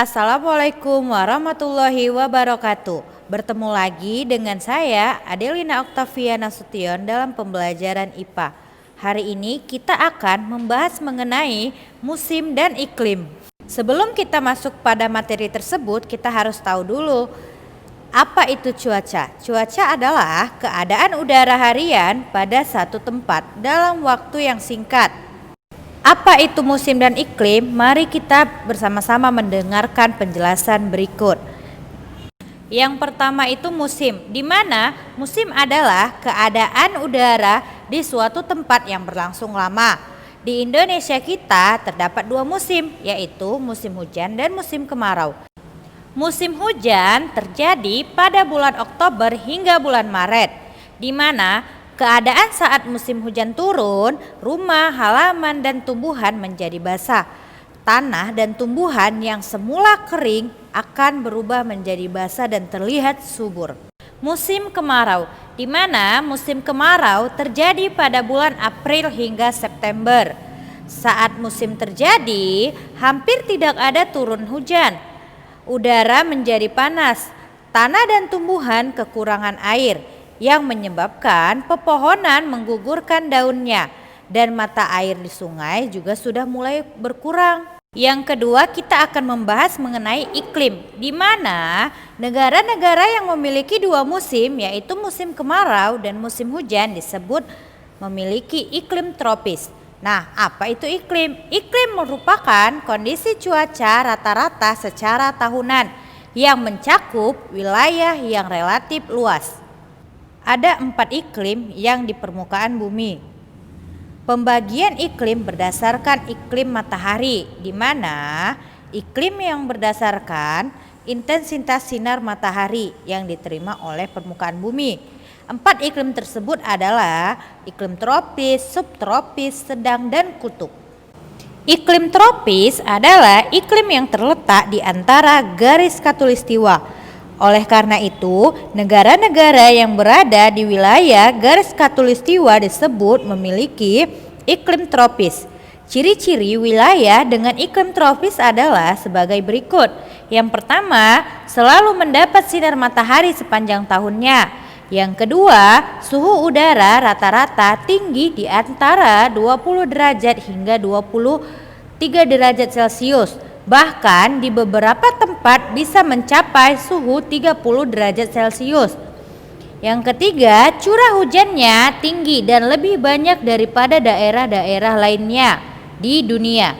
Assalamualaikum warahmatullahi wabarakatuh. Bertemu lagi dengan saya Adelina Oktavia Nasution dalam pembelajaran IPA. Hari ini kita akan membahas mengenai musim dan iklim. Sebelum kita masuk pada materi tersebut, kita harus tahu dulu apa itu cuaca. Cuaca adalah keadaan udara harian pada satu tempat dalam waktu yang singkat. Apa itu musim dan iklim? Mari kita bersama-sama mendengarkan penjelasan berikut. Yang pertama itu musim, di mana musim adalah keadaan udara di suatu tempat yang berlangsung lama. Di Indonesia kita terdapat dua musim, yaitu musim hujan dan musim kemarau. Musim hujan terjadi pada bulan Oktober hingga bulan Maret, di mana keadaan saat musim hujan turun, rumah, halaman, dan tumbuhan menjadi basah. Tanah dan tumbuhan yang semula kering akan berubah menjadi basah dan terlihat subur. Musim kemarau, di mana musim kemarau terjadi pada bulan April hingga September. Saat musim terjadi, hampir tidak ada turun hujan. Udara menjadi panas, tanah dan tumbuhan kekurangan air, yang menyebabkan pepohonan menggugurkan daunnya dan mata air di sungai juga sudah mulai berkurang. Yang kedua, kita akan membahas mengenai iklim, di mana negara-negara yang memiliki dua musim, yaitu musim kemarau dan musim hujan, disebut memiliki iklim tropis. Nah, apa itu iklim? Iklim merupakan kondisi cuaca rata-rata secara tahunan yang mencakup wilayah yang relatif luas. Ada 4 iklim yang di permukaan bumi. Pembagian iklim berdasarkan iklim matahari, di mana iklim yang berdasarkan intensitas sinar matahari yang diterima oleh permukaan bumi. 4 iklim tersebut adalah iklim tropis, subtropis, sedang, dan kutub. Iklim tropis adalah iklim yang terletak di antara garis khatulistiwa. Oleh karena itu, negara-negara yang berada di wilayah garis khatulistiwa disebut memiliki iklim tropis. Ciri-ciri wilayah dengan iklim tropis adalah sebagai berikut. Yang pertama, selalu mendapat sinar matahari sepanjang tahunnya. Yang kedua, suhu udara rata-rata tinggi di antara 20 derajat hingga 23 derajat Celcius. Bahkan di beberapa tempat bisa mencapai suhu 30 derajat Celcius. Yang ketiga, curah hujannya tinggi dan lebih banyak daripada daerah-daerah lainnya di dunia.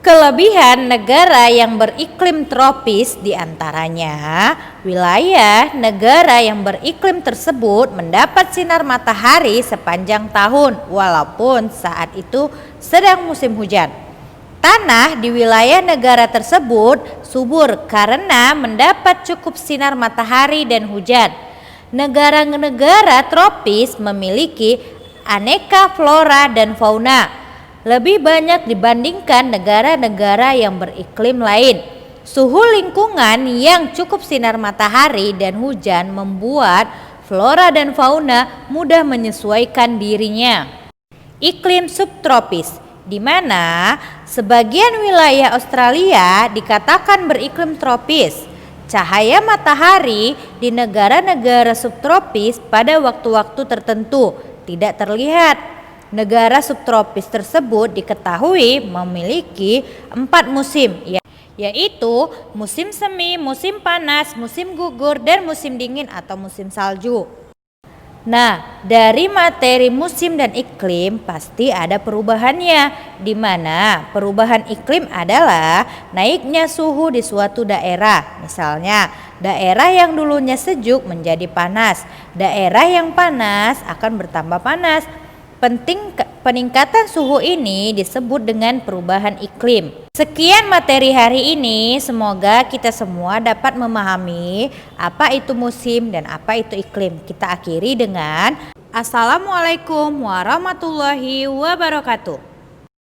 Kelebihan negara yang beriklim tropis diantaranya wilayah negara yang beriklim tersebut mendapat sinar matahari sepanjang tahun walaupun saat itu sedang musim hujan. Tanah di wilayah negara tersebut subur karena mendapat cukup sinar matahari dan hujan. Negara-negara tropis memiliki aneka flora dan fauna lebih banyak dibandingkan negara-negara yang beriklim lain. Suhu lingkungan yang cukup sinar matahari dan hujan membuat flora dan fauna mudah menyesuaikan dirinya. Iklim subtropis, di mana sebagian wilayah Australia dikatakan beriklim tropis. Cahaya matahari di negara-negara subtropis pada waktu-waktu tertentu tidak terlihat. Negara subtropis tersebut diketahui memiliki 4 musim, yaitu musim semi, musim panas, musim gugur, dan musim dingin atau musim salju. Nah, dari materi musim dan iklim pasti ada perubahannya, di mana perubahan iklim adalah naiknya suhu di suatu daerah. Misalnya, daerah yang dulunya sejuk menjadi panas, daerah yang panas akan bertambah panas. Peningkatan suhu ini disebut dengan perubahan iklim. Sekian materi hari ini, semoga kita semua dapat memahami apa itu musim dan apa itu iklim. Kita akhiri dengan Assalamualaikum warahmatullahi wabarakatuh.